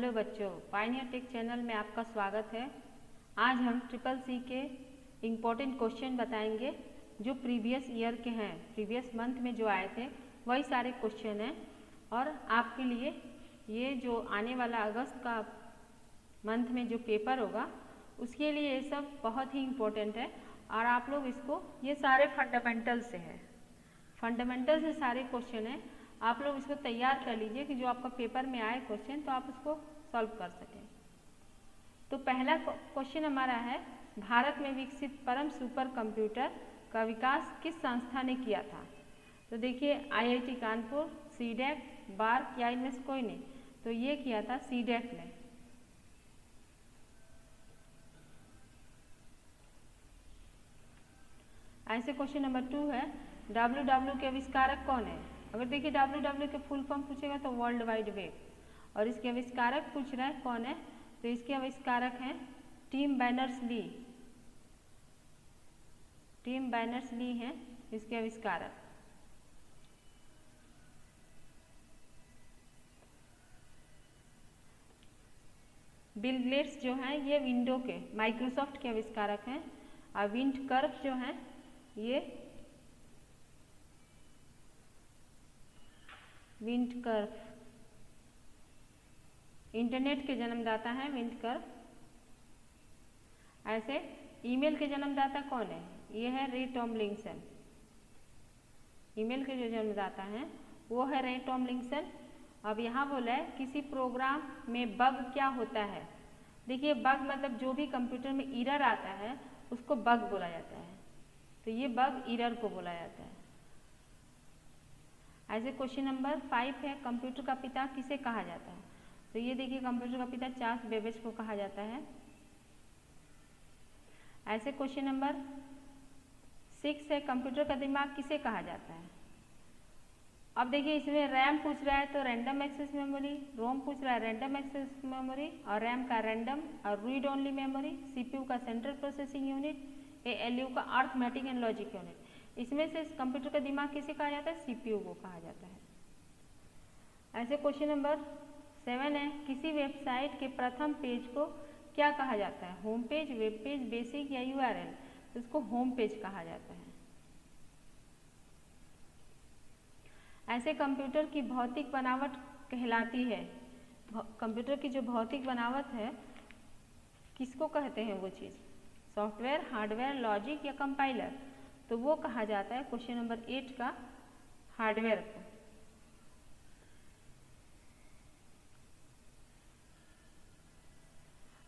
Hello बच्चों, Pioneer take channel में आपका स्वागत है। आज हम ट्रिपल सी के इम्पोर्टेंट क्वेश्चन बताएंगे जो प्रीवियस ईयर के हैं, प्रीवियस मंथ में जो आए थे वही सारे क्वेश्चन हैं। और आपके लिए ये जो आने वाला अगस्त का मंथ में जो पेपर होगा उसके लिए ये सब बहुत ही इम्पोर्टेंट है। और आप लोग इसको, ये सारे फंडामेंटल से है, फंडामेंटल से सारे क्वेश्चन हैं। आप लोग इसको तैयार कर लीजिए कि जो आपका पेपर में आए क्वेश्चन तो आप उसको सॉल्व कर सकें। तो पहला क्वेश्चन हमारा है, भारत में विकसित परम सुपर कंप्यूटर का विकास किस संस्था ने किया था? तो देखिए, आईआईटी कानपुर, सीडेक, बार्क या इनमें से कोई नहीं। तो ये किया था सीडेक ने। ऐसे क्वेश्चन नंबर 2 है, WW के आविष्कारक कौन है? अगर देखिए WW के फुल फॉर्म पूछेगा तो वर्ल्ड वाइड वेब, और इसके आविष्कारक पूछ रहा है कौन है, तो इसके आविष्कारक हैं टिम बर्नर्स-ली। टिम बर्नर्स-ली हैं इसके आविष्कारक। बिल गेट्स जो हैं ये विंडो के, माइक्रोसॉफ्ट के आविष्कारक हैं। और विंडकर्फ जो हैं ये विंडकर्फ इंटरनेट के जन्मदाता हैं विंडकर्फ। ऐसे ईमेल के जन्मदाता कौन है? ये है रे टॉमलिंसन। ईमेल के जो जन्मदाता हैं वो है रे टॉमलिंसन। अब यहाँ बोला है किसी प्रोग्राम में बग क्या होता है? देखिए, बग मतलब जो भी कंप्यूटर में एरर आता है उसको बग बोला जाता है। तो ये बग एरर को बोला जाता है। ऐसे क्वेश्चन नंबर 5 है, कंप्यूटर का पिता किसे कहा जाता है? तो ये देखिए, कंप्यूटर का पिता चार्ल्स बेबेज को कहा जाता है। ऐसे क्वेश्चन नंबर 6 है, कंप्यूटर का दिमाग किसे कहा जाता है? अब देखिए, इसमें रैम पूछ रहा है तो रैंडम एक्सेस मेमोरी, रोम पूछ रहा है रैंडम एक्सेस मेमोरी, और रैम का रैंडम और रीड ओनली मेमोरी, सीपीयू का सेंट्रल प्रोसेसिंग यूनिट, एएलयू का अर्थमेटिक एंड लॉजिक यूनिट। इसमें से कंप्यूटर का दिमाग किसे कहा जाता है? सीपीयू को कहा जाता है। ऐसे क्वेश्चन नंबर 7 है, किसी वेबसाइट के प्रथम पेज को क्या कहा जाता है? Home page, web page, basic या यूआरएल? तो इसको होम पेज कहा जाता है। ऐसे कंप्यूटर की भौतिक बनावट कहलाती है, कंप्यूटर की जो भौतिक बनावट है किसको कहते हैं वो चीज़? सॉफ्टवेयर, हार्डवेयर, लॉजिक या कंपाइलर? तो वो कहा जाता है क्वेश्चन नंबर 8 का हार्डवेयर को।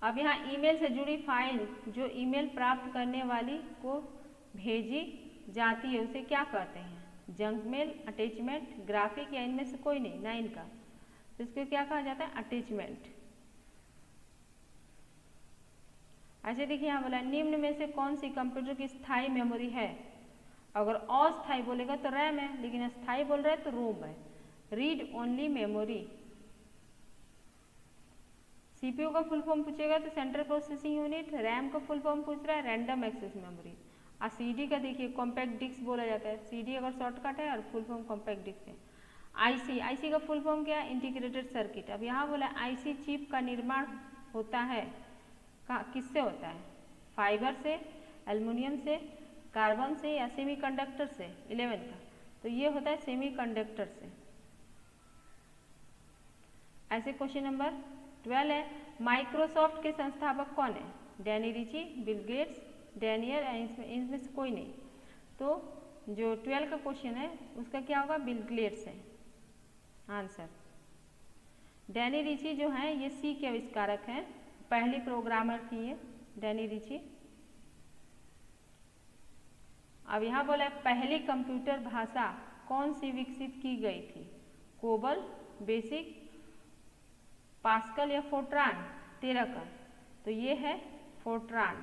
अब यहाँ ईमेल से जुड़ी फाइल जो ईमेल प्राप्त करने वाली को भेजी जाती है उसे क्या कहते हैं? जंक मेल, अटैचमेंट, ग्राफिक या इनमें से कोई नहीं, 9 का। तो इसको क्या कहा जाता है? अटैचमेंट। ऐसे देखिए, यहाँ बोला निम्न में से कौन सी कंप्यूटर की स्थायी मेमोरी है? अगर अस्थायी बोलेगा तो रैम है, लेकिन स्थायी बोल रहा है तो रोम है, रीड ओनली मेमोरी। सीपीयू का फुल फॉर्म पूछेगा तो सेंट्रल प्रोसेसिंग यूनिट, रैम का फुल फॉर्म पूछ रहा है रैंडम एक्सेस मेमोरी। और सीडी का देखिए कॉम्पैक्ट डिस्क बोला जाता है, सीडी अगर शॉर्टकट है और फुल फॉर्म कॉम्पैक्ट डिस्क है। आईसी का फुल फॉर्म क्या है? Integrated circuit. अब यहाँ बोला आईसी चिप का निर्माण होता है किससे होता है? फाइबर से, एल्युमिनियम से, कार्बन से या सेमीकंडक्टर से? 11 का। तो ये होता है सेमीकंडक्टर से। ऐसे क्वेश्चन नंबर 12 है, माइक्रोसॉफ्ट के संस्थापक कौन है? Danny Ritchie, Bill Gates, Daniel, इनमें से कोई नहीं। तो जो 12 का क्वेश्चन है उसका क्या होगा? बिल गेट्स है आंसर। डैनी रिची जो है ये सी के आविष्कारक हैं, पहली प्रोग्रामर थी ये डैनी रिची। अब यहाँ बोला है पहली कंप्यूटर भाषा कौन सी विकसित की गई थी? कोबल, बेसिक, पास्कल या फोर्ट्रान? 13 का। तो ये है फोर्ट्रान।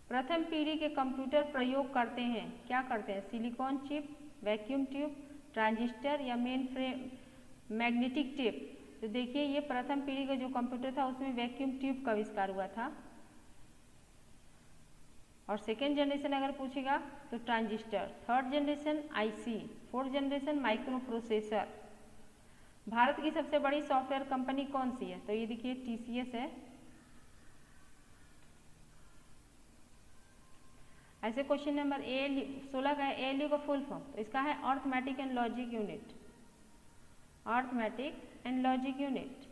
प्रथम पीढ़ी के कंप्यूटर प्रयोग करते हैं, क्या करते हैं? Silicon chip, vacuum tube, transistor या मेन फ्रेम मैग्नेटिक टेप? तो देखिए, ये प्रथम पीढ़ी का जो कंप्यूटर था उसमें वैक्यूम ट्यूब का आविष्कार हुआ था। और सेकेंड जनरेशन अगर पूछेगा तो transistor, third generation IC, fourth generation micro processor. Bharat की सबसे बड़ी सॉफ्टवेयर कंपनी कौन सी है? तो ये देखिए TCS है। ऐसे क्वेश्चन नंबर 16 का है ALU का फुल फॉर्म, तो इसका है arithmetic and logic unit, arithmetic and logic unit.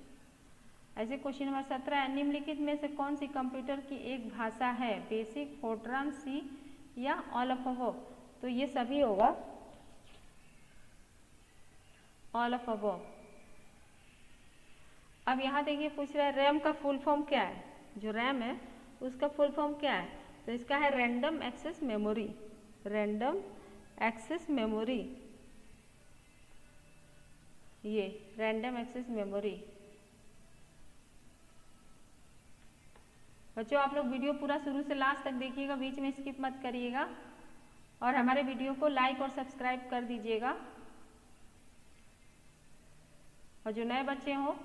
ऐसे क्वेश्चन नंबर 17 है निम्नलिखित में से कौन सी कंप्यूटर की एक भाषा है? बेसिक, फोर्ट्रान, सी या ऑल ऑफ अबव? तो ये सभी होगा ऑल ऑफ अबव। अब यहाँ देखिए पूछ रहा है रैम का फुल फॉर्म क्या है? जो रैम है उसका फुल फॉर्म क्या है? तो इसका है random access memory, random access memory, ये रैंडम एक्सेस मेमोरी। बच्चों आप लोग वीडियो पूरा शुरू से लास्ट तक देखिएगा, बीच में स्किप मत करिएगा और हमारे वीडियो को लाइक और सब्सक्राइब कर दीजिएगा। और जो नए बच्चे हों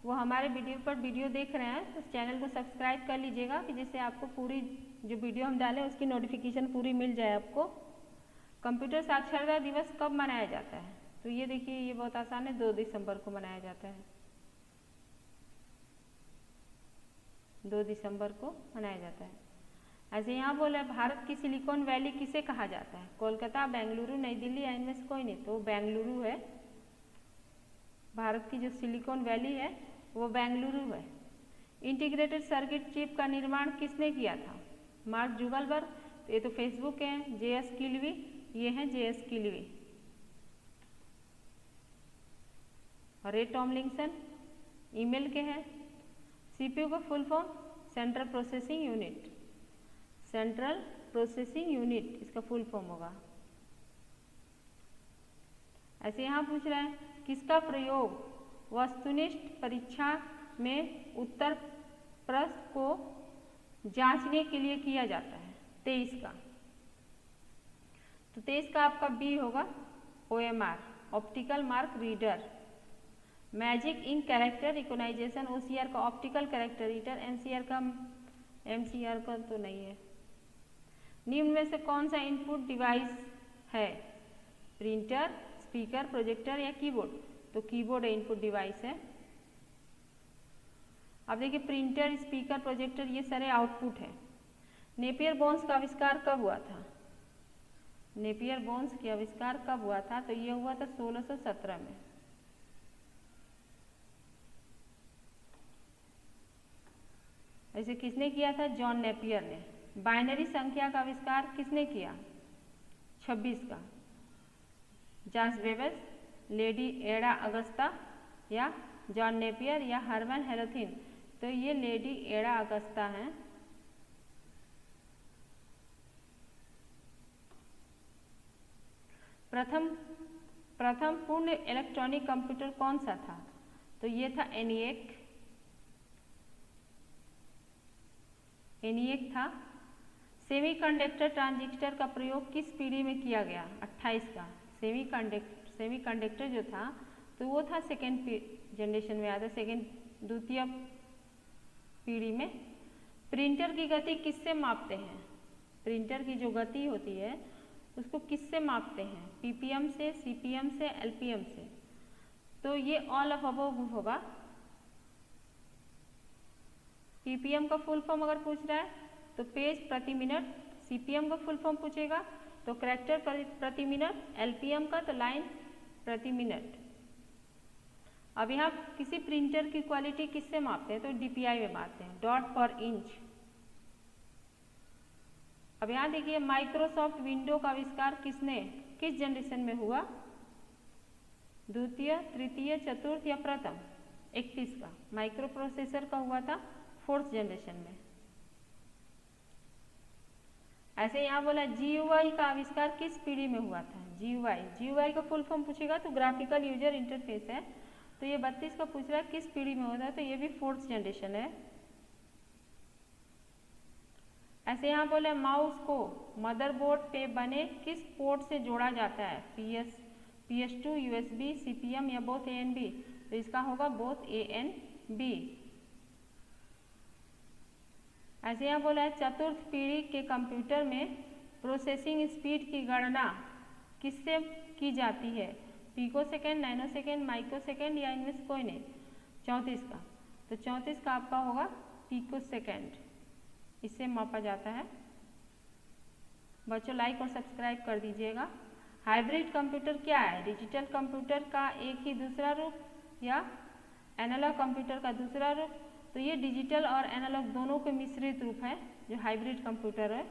वो हमारे वीडियो पर वीडियो देख रहे हैं तो चैनल को सब्सक्राइब कर लीजिएगा कि जिससे आपको पूरी जो वीडियो हम डालें उसकी नोटिफिकेशन पूरी मिल जाए आपको। कंप्यूटर साक्षरता दिवस कब मनाया जाता है? तो ये देखिए ये बहुत आसान है, 2 दिसंबर को मनाया जाता है, 2 दिसंबर को मनाया जाता है। ऐसे यहाँ बोला भारत की सिलिकॉन वैली किसे कहा जाता है? कोलकाता, बेंगलुरु, नई दिल्ली या इनमें से कोई नहीं? तो बेंगलुरु है। भारत की जो सिलिकॉन वैली है वो बेंगलुरु है। इंटीग्रेटेड सर्किट चिप का निर्माण किसने किया था? मार्क जुगलबर्ग, तो ये तो फेसबुक है। JS किलवी, ये हैं JS किलवी। और रे टॉमलिंसन ईमेल के हैं। CPU का full form central processing unit, central processing unit इसका फुल फॉर्म होगा। ऐसे यहाँ पूछ रहा है किसका प्रयोग वस्तुनिष्ठ परीक्षा में उत्तर प्रश्न को जांचने के लिए किया जाता है? 23 का, तो 23 का आपका B होगा OMR, optical mark reader. Magic ink character recognition, OCR का ऑप्टिकल कैरेक्टर रीडर, MCR का तो नहीं है। निम्न में से कौन सा इनपुट डिवाइस है? प्रिंटर, स्पीकर, प्रोजेक्टर या कीबोर्ड? तो कीबोर्ड इनपुट डिवाइस है। अब देखिए प्रिंटर, स्पीकर, प्रोजेक्टर ये सारे आउटपुट है। नेपियर बोन्स का आविष्कार कब हुआ था? नेपियर बोन्स के आविष्कार कब हुआ था? तो ये हुआ था 1617 में। ऐसे किसने किया था? जॉन नेपियर ने। बाइनरी संख्या का आविष्कार किसने किया? 26 का। जॉर्ज बेबज, लेडी एडा अगस्ता या जॉन नेपियर या हर्मन हेरोथिन? तो ये लेडी एडा अगस्ता हैं। प्रथम पूर्ण इलेक्ट्रॉनिक कंप्यूटर कौन सा था? तो ये था ENIAC था। सेमीकंडक्टर ट्रांजिस्टर का प्रयोग किस पीढ़ी में किया गया? 28 का। सेमीकंडक्टर जो था तो वो था सेकेंड जनरेशन में आया था, द्वितीय पीढ़ी में। प्रिंटर की गति किससे मापते हैं? प्रिंटर की जो गति होती है उसको किससे मापते हैं? PPM से, CPM से, LPM से? तो ये ऑल ऑफ अबव होगा। PPM का फुल फॉर्म अगर पूछ रहा है तो पेज प्रति मिनट, CPM का फुल फॉर्म पूछेगा तो कैरेक्टर प्रति मिनट, LPM का तो लाइन प्रति मिनट। अब यहाँ किसी प्रिंटर की क्वालिटी किससे मापते हैं? तो DPI में मापते हैं, डॉट पर इंच। अब यहाँ देखिए माइक्रोसॉफ्ट विंडो का आविष्कार किस जनरेशन में हुआ? द्वितीय, तृतीय, चतुर्थ या प्रथम? 31 का। माइक्रो प्रोसेसर का हुआ था 4th जनरेशन में। ऐसे यहाँ बोला GUI का आविष्कार किस पीढ़ी में हुआ था? GUI का फुल फॉर्म पूछेगा तो ग्राफिकल यूजर इंटरफेस है। तो ये 32 का पूछ रहा है किस पीढ़ी में होता है? तो ये भी 4th जनरेशन है। ऐसे यहाँ बोले माउस को मदरबोर्ड पे बने किस पोर्ट से जोड़ा जाता है? PS2, USB, CPM या बोथ A and B? तो इसका होगा बोथ A and B। ऐसे यहाँ बोला है चतुर्थ पीढ़ी के कंप्यूटर में प्रोसेसिंग स्पीड की गणना किससे की जाती है? Pico second, nano second, micro second या इनमें से कोई नहीं? 34 का, तो 34 का आपका होगा पिको सेकेंड, इससे मापा जाता है। बच्चों लाइक और सब्सक्राइब कर दीजिएगा। हाइब्रिड कंप्यूटर क्या है? डिजिटल कंप्यूटर का एक ही दूसरा रूप या एनालॉग कंप्यूटर का दूसरा रूप। तो ये डिजिटल और एनालॉग दोनों के मिश्रित रूप है जो हाइब्रिड कंप्यूटर है।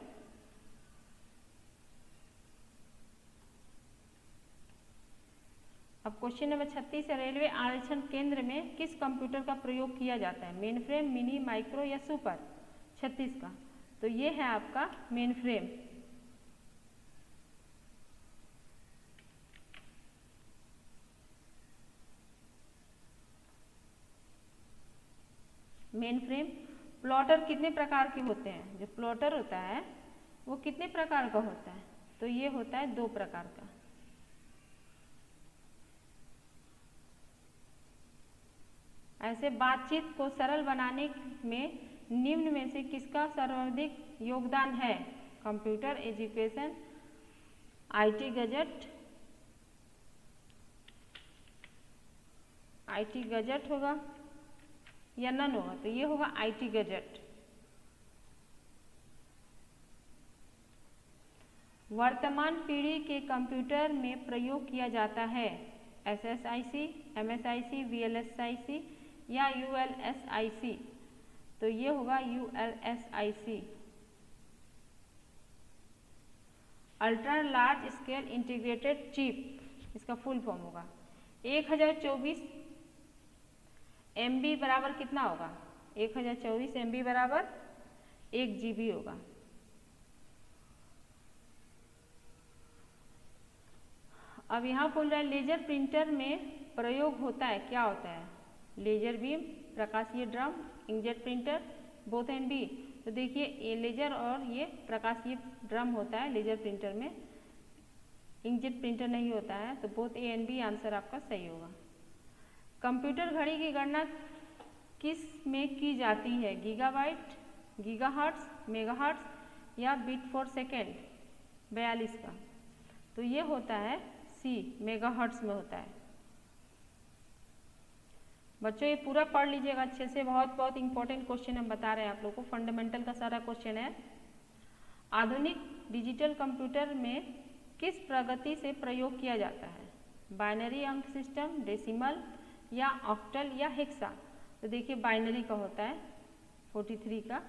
अब क्वेश्चन नंबर 36 है, रेलवे आरक्षण केंद्र में किस कंप्यूटर का प्रयोग किया जाता है? मेन फ्रेम, मिनी, माइक्रो या सुपर? 36 का, तो ये है आपका main frame. Main frame. Plotter कितने प्रकार के होते हैं? जो प्लॉटर होता है वो कितने प्रकार का होता है? तो ये होता है 2 प्रकार का। ऐसे बातचीत को सरल बनाने में निम्न में से किसका सर्वाधिक योगदान है? Computer, education, IT gadget. IT gadget होगा या नन होगा? तो ये होगा आईटी गैजेट। वर्तमान पीढ़ी के कंप्यूटर में प्रयोग किया जाता है एसएसआईसी, एमएसआईसी, वीएलएसआईसी या यूएलएसआईसी? तो ये होगा ULSIC. Ultra large scale integrated chip, इसका फुल फॉर्म होगा। 1024 MB बराबर कितना होगा? 1024 MB बराबर 1 GB होगा। अब यहाँ बोल रहा है लेजर प्रिंटर में प्रयोग होता है, क्या होता है? लेजर बीम, प्रकाशीय drum, inkjet printer, both and B. तो देखिए ये लेजर और ये प्रकाशीय ड्रम होता है लेजर प्रिंटर में, इंकजेट प्रिंटर नहीं होता है। तो both A and B answer आपका सही होगा। कंप्यूटर घड़ी की गणना किस में की जाती है? गीगाबाइट, गीगाहर्ट्ज, मेगाहर्ट्ज या बीट फॉर सेकेंड? 42 का, तो ये होता है सी, मेगाहर्ट्ज में होता है। बच्चों ये पूरा पढ़ लीजिएगा अच्छे से, बहुत बहुत इंपॉर्टेंट क्वेश्चन हम बता रहे हैं आप लोग को, फंडामेंटल का सारा क्वेश्चन है। आधुनिक डिजिटल कंप्यूटर में किस प्रगति से प्रयोग किया जाता है? बाइनरी अंक सिस्टम, डेसिमल या ऑक्टल या हेक्सा? तो देखिए बाइनरी का होता है 43 का।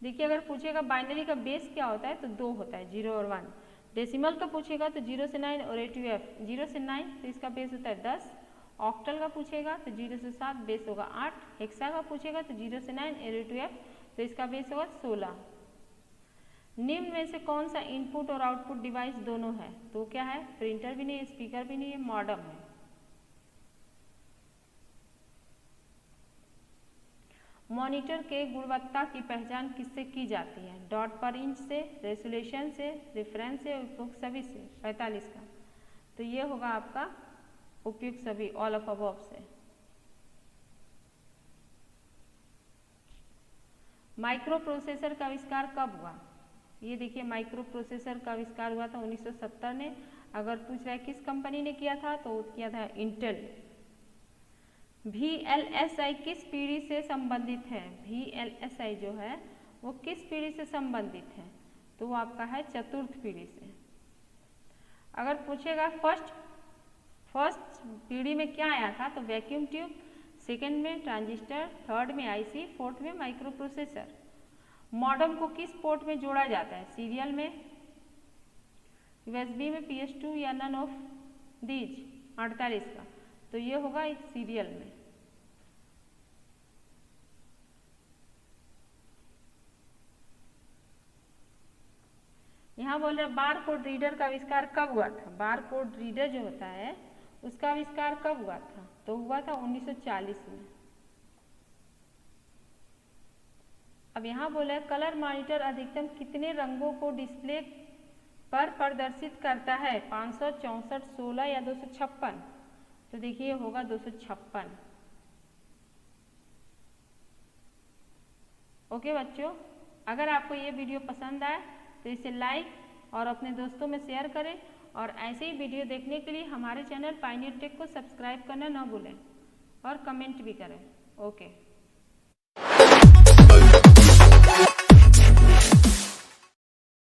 देखिए अगर पूछेगा बाइनरी का बेस क्या होता है तो 2 होता है, 0 और 1। डेसिमल का पूछेगा तो 0 से 9 और A2F, 0 से 9 तो इसका बेस होता है 10। ऑक्टल का पूछेगा तो 0 से 7 बेस होगा 8। हेक्सा का पूछेगा तो 0 से 9 A2F तो इसका बेस होगा 16। निम्न में से कौन सा इनपुट और आउटपुट डिवाइस दोनों है? तो क्या है? प्रिंटर भी नहीं है, स्पीकर भी नहीं है, मॉडेम है। मॉनिटर के गुणवत्ता की पहचान किससे की जाती है? डॉट पर इंच से, रेजोल्यूशन से, रेफरेंस से, उपयुक्त सभी से? 45 का, तो ये होगा आपका उपयुक्त सभी, ऑल ऑफ अबव से। माइक्रो प्रोसेसर का आविष्कार कब हुआ? ये देखिए माइक्रो प्रोसेसर का आविष्कार हुआ था 1970 में। अगर पूछ रहा है किस कंपनी ने किया था तो किया था इंटेल। VLSI किस पीढ़ी से संबंधित है? VLSI जो है वो किस पीढ़ी से संबंधित है? तो वो आपका है चतुर्थ पीढ़ी से। अगर पूछेगा फर्स्ट पीढ़ी में क्या आया था तो वैक्यूम ट्यूब, सेकंड में ट्रांजिस्टर, थर्ड में IC, फोर्थ में माइक्रो प्रोसेसर। मॉडेम को किस पोर्ट में जोड़ा जाता है? सीरियल में, USB में, PS2 या नन ऑफ दीज? 48 का, तो ये होगा एक सीरियल में। यहाँ बोल रहे बार कोड रीडर का आविष्कार कब हुआ था? बार कोड रीडर जो होता है उसका आविष्कार कब हुआ था? तो हुआ था 1940 में। अब यहाँ बोला है कलर मॉनिटर अधिकतम कितने रंगों को डिस्प्ले पर प्रदर्शित करता है? 564, 16 या 256? तो देखिए होगा 256। ओके बच्चों, अगर आपको ये वीडियो पसंद आए तो इसे लाइक और अपने दोस्तों में शेयर करें और ऐसे ही वीडियो देखने के लिए हमारे चैनल पायनियर टेक को सब्सक्राइब करना ना भूलें और कमेंट भी करें। ओके।